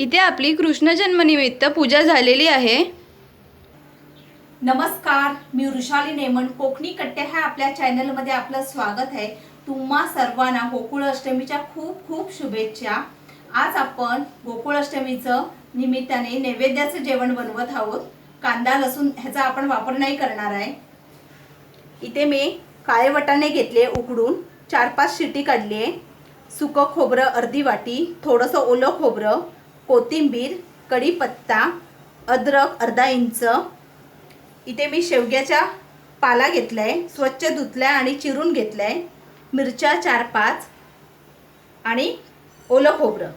इथे आपली कृष्ण जन्मनिमित्त पूजा झालेली आहे। नमस्कार, मी वृषाली नेमन कोकणी कट्टे ह्या आपल्या चॅनलमध्ये आपलं स्वागत आहे। तुम्हा सर्वांना गोकुळाष्टमीच्या खूप खूप शुभेच्छा। आज आपण गोकुळाष्टमीचं निमित्ताने नैवेद्याचं जेवण बनवत आहोत। कांदा लसूण ह्याचा आपण वापर नाही करणार आहे। इथे मी काळे वाटाणे घेतले उकडून 4-5 शिटी काढली आहे। सुकं खोबरं अर्धी वाटी, थोडंसं ओलं खोबरं, कोथिंबीर, कढीपत्ता, अद्रक अर्धा इंच। इथे मी शेवग्याचा पाला घेतलाय, स्वच्छ धुतलाय आणि चिरून घेतलाय। मिरच्या 4-5 आणि ओलं खोबरं।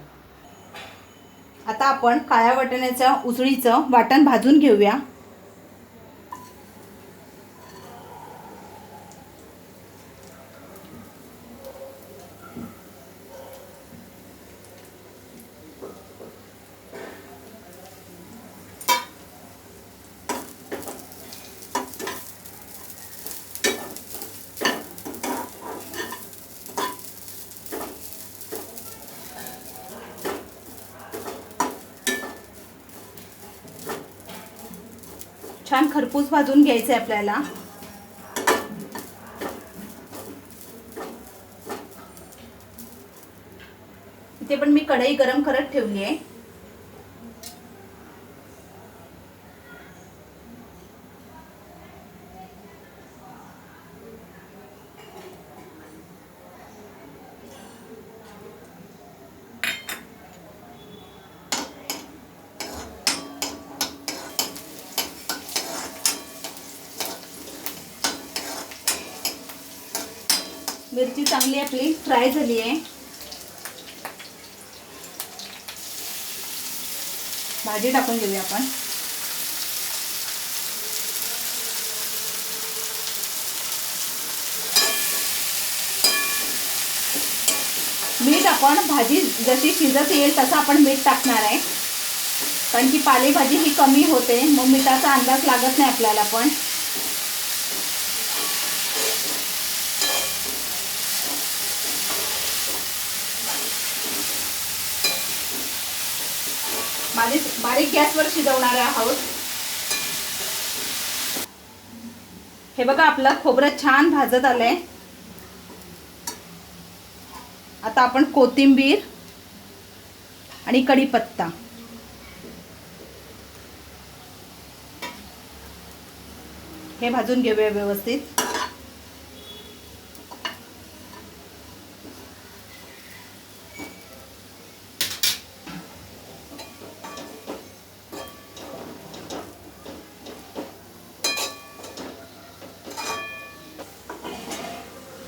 आता आपण काळ्या वाटाण्याच्या उसळीचं वाटण भाजून घेऊया। छान खरपूस भाजून घ्यायचं आहे आपल्याला। इथे पण मी कढई गरम करत ठेवली आहे। मिरची चांगली आपली फ्राय झाली आहे। भाजी टाकून घेऊया आपण। मीठ आपण भाजी जशी शिजत येईल तसं आपण मीठ टाकणार आहे, कारण की पालेभाजी ही कमी होते, मग मिठाचा अंदाज लागत नाही आपल्याला। पण बारीक गॅसवर शिजवणार आहोत। हे बघा आपलं खोबरं छान भाजत आलंय। आता आपण कोथिंबीर आणि कढीपत्ता हे भाजून घेऊया व्यवस्थित।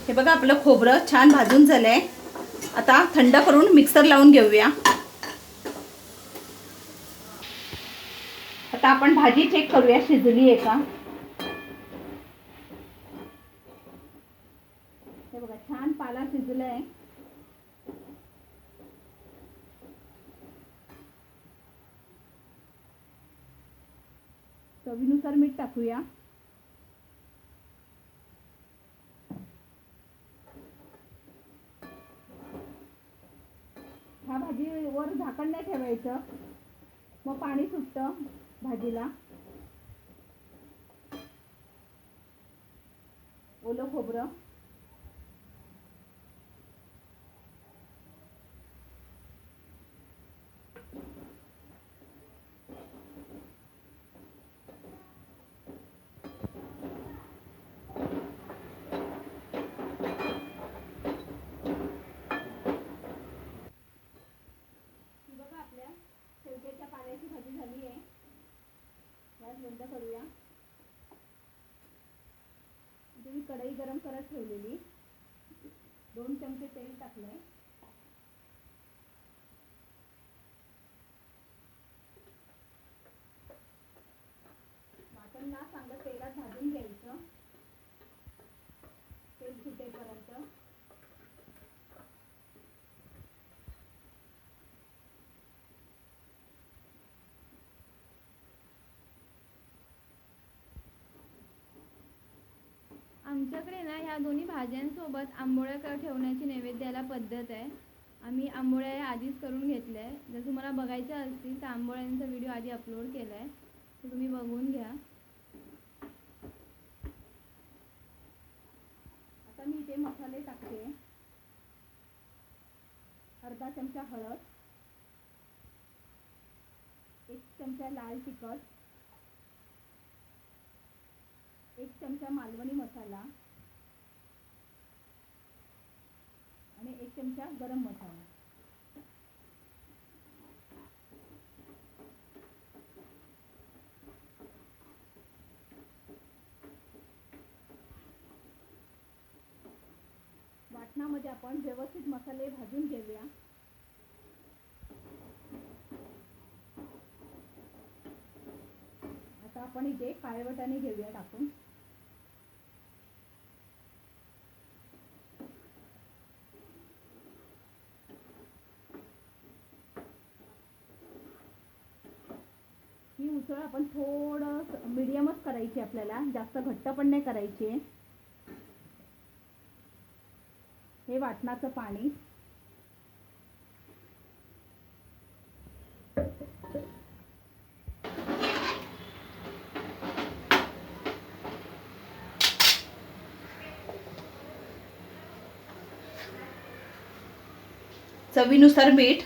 हे बघा आपलं खोबरं छान भाजून झालंय। आता थंड करून मिक्सर लावून घेऊया। आता आपण भाजी चेक करूया शिजली आहे का। हे बघा छान पाला शिजलाय। चवीनुसार मीठ टाकूया। ह्या भाजीवर झाकण नाही ठेवायचं, मग पाणी सुटतं भाजीला। ओलं खोबरं, आपल्या शेवग्याच्या पाल्याची भाजी झाली आहे। गॅस बंद करूया। मी कढई गरम करत ठेवलेली, 2 चमचे तेल टाकले। वाटण ना चांगलं तेलात भाजून घ्यायचं, तेल सुटेपर्यंत। आमच्याकडे ना ह्या दोन्ही भाज्यांसोबत आंबोळ्या ठेवण्याची नैवेद्याला पद्धत आहे। आम्ही आंबोळ्या आधीच करून घेतल्या आहे. जर तुम्हाला बघायच्या असतील तर आंबोळ्यांचा व्हिडिओ आधी अपलोड केला आहे, तर तुम्ही बघून घ्या. आता मी इथे मसाले टाकते. अर्धा चमचा हळद, 1 चमचा लाल तिखट, 1 चमचा मालवणी मसाला आणि 1 चमचा गरम मसाला. वाटणामध्ये आपण व्यवस्थित मसाले भाजून घेऊया. आता आपण इथे काळे वाटाणे घेऊया टाकून. ही उसळ आपण थोडं मीडियमच करायची, आपल्याला जास्त घट्ट पण नाही करायची. हे वाटणाचं पाणी. चवीनुसार मीठ.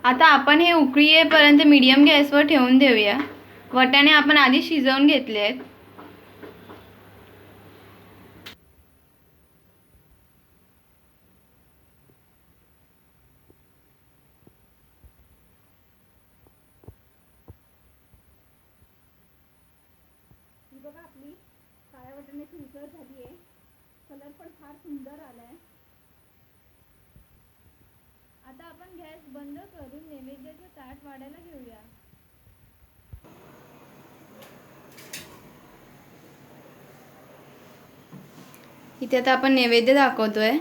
आता आपण हे उकळी येईपर्यंत मीडियम गॅसवर ठेवून देऊया. वाटाणे आपण आधी शिजवून घेतले आहेत. ही बघा आपली काळ्या वाटाण्याची उसळ झाली आहे. कलर पण फार सुंदर आलाय. आता आपण गॅस बंद करून नैवेद्याचं ताट वाढायला घेऊया. इथे आता आपण नैवेद्य दाखवतोय.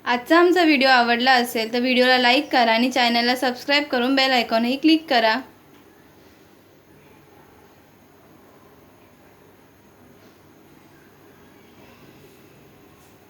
आजचा आमचा व्हिडिओ आवडला असेल तर व्हिडिओला लाईक करा आणि चॅनलला सबस्क्राईब करून बेल आयकॉनही क्लिक करा.